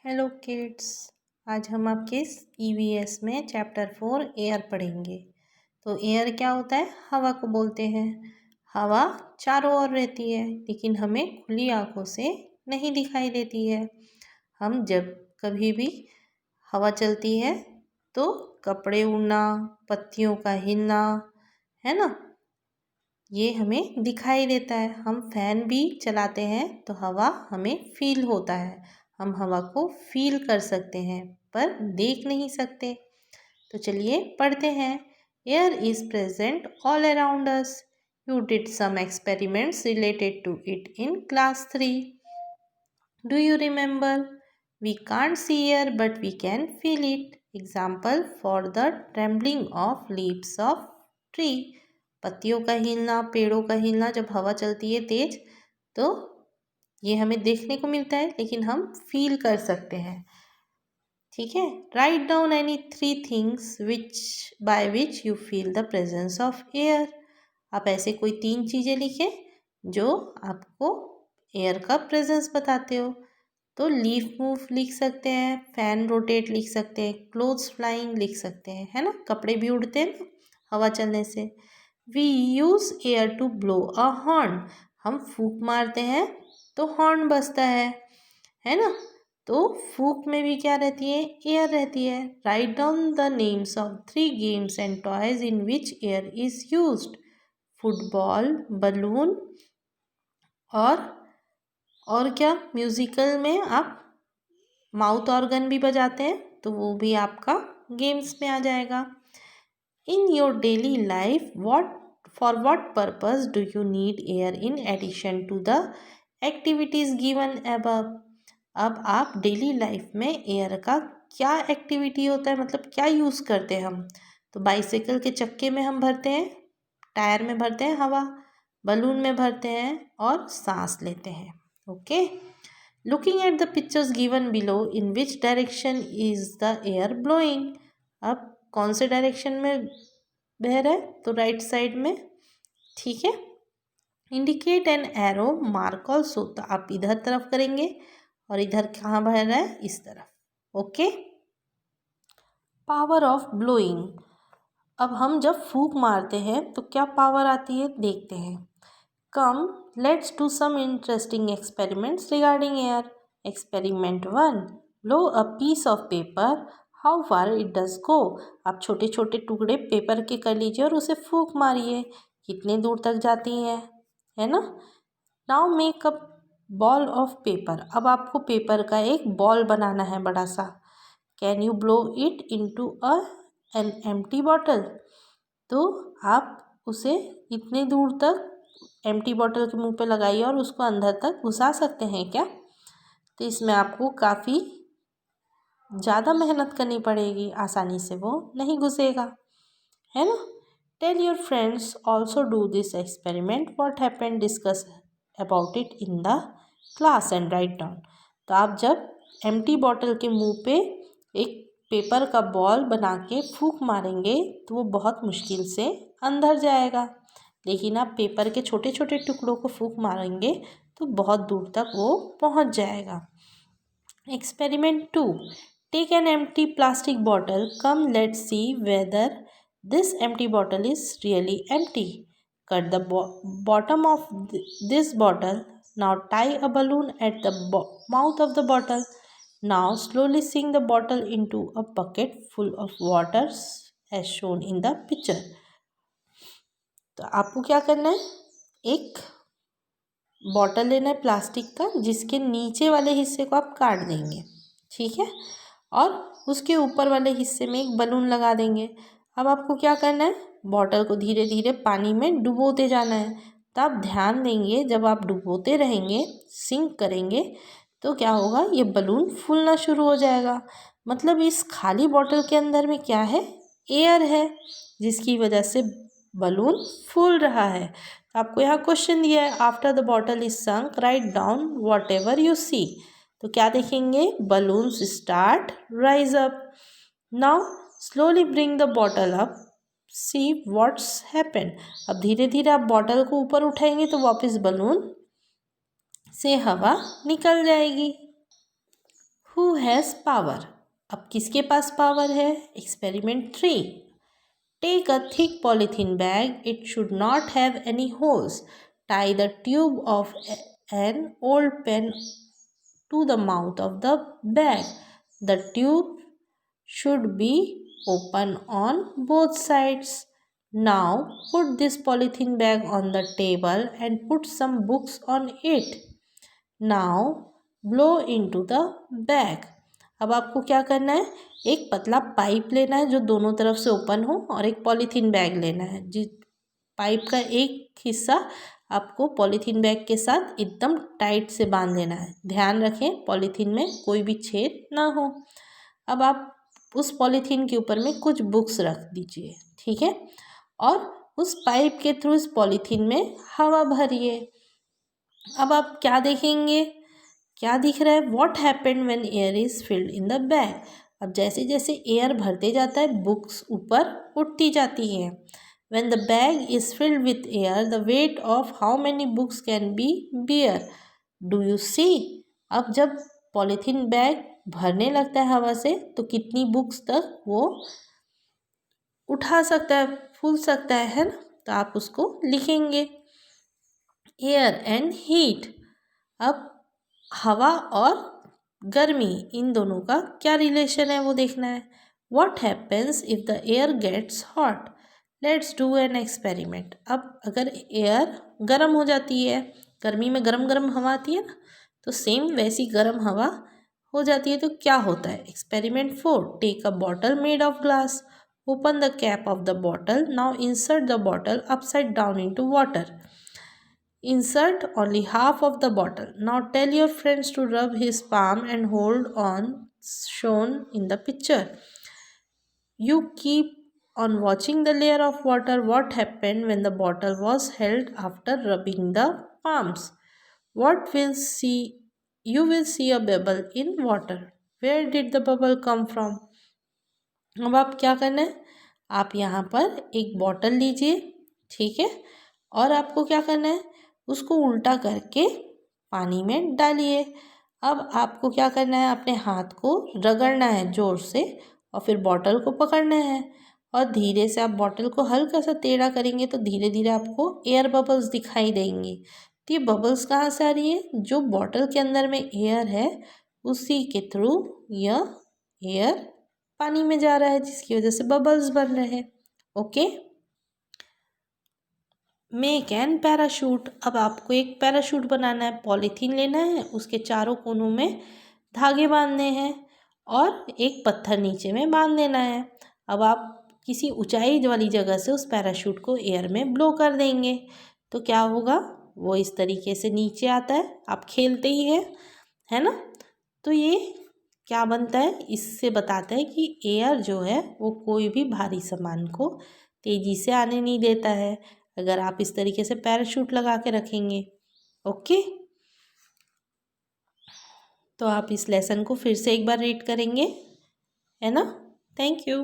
Hello kids. आज हम आपके ईवीएस में चैप्टर 4 एयर पढ़ेंगे। तो एयर क्या होता है? हवा को बोलते हैं। हवा चारों ओर रहती है लेकिन हमें खुली आंखों से नहीं दिखाई देती है। हम जब कभी भी हवा चलती है तो कपड़े उड़ना, पत्तियों का हिलना, है ना, ये हमें दिखाई देता है। हम फैन भी चलाते हैं तो हवा हमें फील होता है। हम हवा को फील कर सकते हैं पर देख नहीं सकते। तो चलिए पढ़ते हैं। Air is present all around us. You did some experiments related to it in class 3. Do you remember? We can't see air but we can feel it. Example for the trembling of leaves of tree. पत्तियों का हिलना, पेड़ों का हिलना जब हवा चलती है तेज तो ये हमें देखने को मिलता है लेकिन हम फील कर सकते हैं। ठीक है। Write down any 3 things by which you feel the presence of air. आप ऐसे कोई 3 चीज़ें लिखें जो आपको एयर का प्रेजेंस बताते हो। तो लीफ मूव लिख सकते हैं, फैन रोटेट लिख सकते हैं, क्लोथ्स फ्लाइंग लिख सकते हैं, है ना, कपड़े भी उड़ते हैं ना हवा चलने से। We use air to blow a horn. हम फूंक मारते हैं तो हॉर्न बजता है ना। तो फूंक में भी क्या रहती है? एयर रहती है। Write down the names of 3 games and toys in which air is used. Football, balloon और क्या, म्यूजिकल में आप माउथ ऑर्गन भी बजाते हैं तो वो भी आपका गेम्स में आ जाएगा। In your daily life for what purpose do you need air in addition to the activities given above. अब आप डेली लाइफ में एयर का क्या एक्टिविटी होता है, मतलब क्या यूज़ करते हैं हम। तो बाइसाइकिल के चक्के में हम भरते हैं, टायर में भरते हैं हवा, बलून में भरते हैं और सांस लेते हैं। Okay. Looking at the pictures given below, in which direction is the air blowing? अब कौन से डायरेक्शन में बह रहा है? तो राइट साइड में। ठीक है। Indicate an arrow mark also. तो आप इधर तरफ करेंगे और इधर कहाँ बह रहा है? इस तरफ। ओके। Power of blowing. अब हम जब फूंक मारते हैं तो क्या पावर आती है देखते हैं। Come, let's do some interesting experiments regarding air. Experiment 1. Blow a piece of paper. How far it does go? आप छोटे छोटे टुकड़े पेपर के कर लीजिए और उसे फूंक मारिए, कितने दूर तक जाती है ना। Now make a ball of paper. अब आपको पेपर का एक बॉल बनाना है बड़ा सा। Can you blow it into an empty bottle? तो आप उसे इतने दूर तक एम्प्टी बॉटल के मुंह पे लगाइए और उसको अंदर तक घुसा सकते हैं क्या? तो इसमें आपको काफ़ी ज़्यादा मेहनत करनी पड़ेगी, आसानी से वो नहीं घुसेगा, है ना। Tell your friends also do this experiment, what happened, discuss about it in the class and write down. तो आप जब एम्प्टी बॉटल के मुंह पे एक पेपर का बॉल बना के फूंक मारेंगे तो वो बहुत मुश्किल से अंदर जाएगा, लेकिन आप पेपर के छोटे छोटे टुकड़ों को फूंक मारेंगे तो बहुत दूर तक वो पहुंच जाएगा। Experiment 2. Take an empty plastic bottle. Come let's see whether this empty bottle is really empty. Cut the bottom of this bottle. Now tie a balloon at the mouth of the bottle. Now slowly sink the bottle into a bucket full of water as shown in the picture. तो आपको क्या करना है, एक bottle लेना है plastic का जिसके नीचे वाले हिस्से को आप काट देंगे, ठीक है, और उसके ऊपर वाले हिस्से में एक बलून लगा देंगे। अब आपको क्या करना है, बॉटल को धीरे धीरे पानी में डुबोते जाना है। तो आप ध्यान देंगे जब आप डुबोते रहेंगे, सिंक करेंगे, तो क्या होगा, ये बलून फूलना शुरू हो जाएगा। मतलब इस खाली बॉटल के अंदर में क्या है, एयर है, जिसकी वजह से बलून फूल रहा है। आपको यहाँ क्वेश्चन दिया है, after the bottle is sunk right down whatever you see. तो क्या देखेंगे, balloons start rise up. Now slowly bring the bottle up, see what's happened. अब धीरे धीरे आप बॉटल को ऊपर उठाएंगे तो वापस बलून से हवा निकल जाएगी। Who has power. अब किसके पास पावर है? Experiment 3। Take a thick polythene bag, it should not have any holes, tie the tube of an old pen to the mouth of the bag. The tube should be open on both sides. Now put this polythene bag on the table and put some books on it. Now blow into the bag. अब आपको क्या करना है? एक पतला pipe लेना है जो दोनों तरफ से ओपन हो और एक पॉलीथीन बैग लेना है। जिस पाइप का एक हिस्सा आपको पॉलीथीन बैग के साथ एकदम टाइट से बांध लेना है। ध्यान रखें पॉलीथीन में कोई भी छेद ना हो। अब आप उस पॉलीथीन के ऊपर में कुछ बुक्स रख दीजिए, ठीक है, और उस पाइप के थ्रू इस पॉलीथीन में हवा भरिए। अब आप क्या देखेंगे? क्या दिख रहा है? What happened when air is filled in the bag. अब जैसे जैसे एयर भरते जाता है बुक्स ऊपर उठती जाती हैं। When the bag is filled with air, the weight of how many books can be bear? Do you see? अब जब पॉलीथीन बैग भरने लगता है हवा से तो कितनी बुक्स तक वो उठा सकता है, फूल सकता है ना? तो आप उसको लिखेंगे। Air and heat. अब हवा और गर्मी इन दोनों का क्या रिलेशन है वो देखना है। What happens if the air gets hot? Let's do an experiment. अब अगर एयर गर्म हो जाती है, गर्मी में गरम गरम हवा आती है ना, तो सेम वैसी गर्म हवा हो जाती है तो क्या होता है? Experiment 4। Take a bottle made of glass, open the cap of the bottle, now insert the bottle upside down into water. Insert only half of the bottle. Now tell your friends to rub his palm and hold on shown in the picture. You keep on watching the layer of water. What happened when the bottle was held after rubbing the palms? What will see? You will see a bubble in water. Where did the bubble come from? अब आप क्या करना है? आप यहाँ पर एक bottle लीजिए, ठीक है, और आपको क्या करना है? उसको उल्टा करके पानी में डालिए। अब आपको क्या करना है? अपने हाथ को रगड़ना है ज़ोर से और फिर बॉटल को पकड़ना है और धीरे से आप बॉटल को हल्का सा टेढ़ा करेंगे तो धीरे धीरे आपको एयर बबल्स दिखाई देंगे। तो ये बबल्स कहाँ से आ रही है? जो बॉटल के अंदर में एयर है उसी के थ्रू यह एयर पानी में जा रहा है जिसकी वजह से बबल्स बन रहे हैं। ओके। Make an parachute. अब आपको एक पैराशूट बनाना है। पॉलीथीन लेना है, उसके चारों कोनों में धागे बांधने हैं और एक पत्थर नीचे में बांध देना है। अब आप किसी ऊंचाई वाली जगह से उस पैराशूट को एयर में ब्लो कर देंगे तो क्या होगा? वो इस तरीके से नीचे आता है। आप खेलते ही है ना? तो ये क्या बनता है? इससे बताता है कि एयर जो है वो कोई भी भारी सामान को तेज़ी से आने नहीं देता है अगर आप इस तरीके से पैराशूट लगा के रखेंगे। ओके, तो आप इस लेसन को फिर से एक बार रीड करेंगे, है ना? Thank you.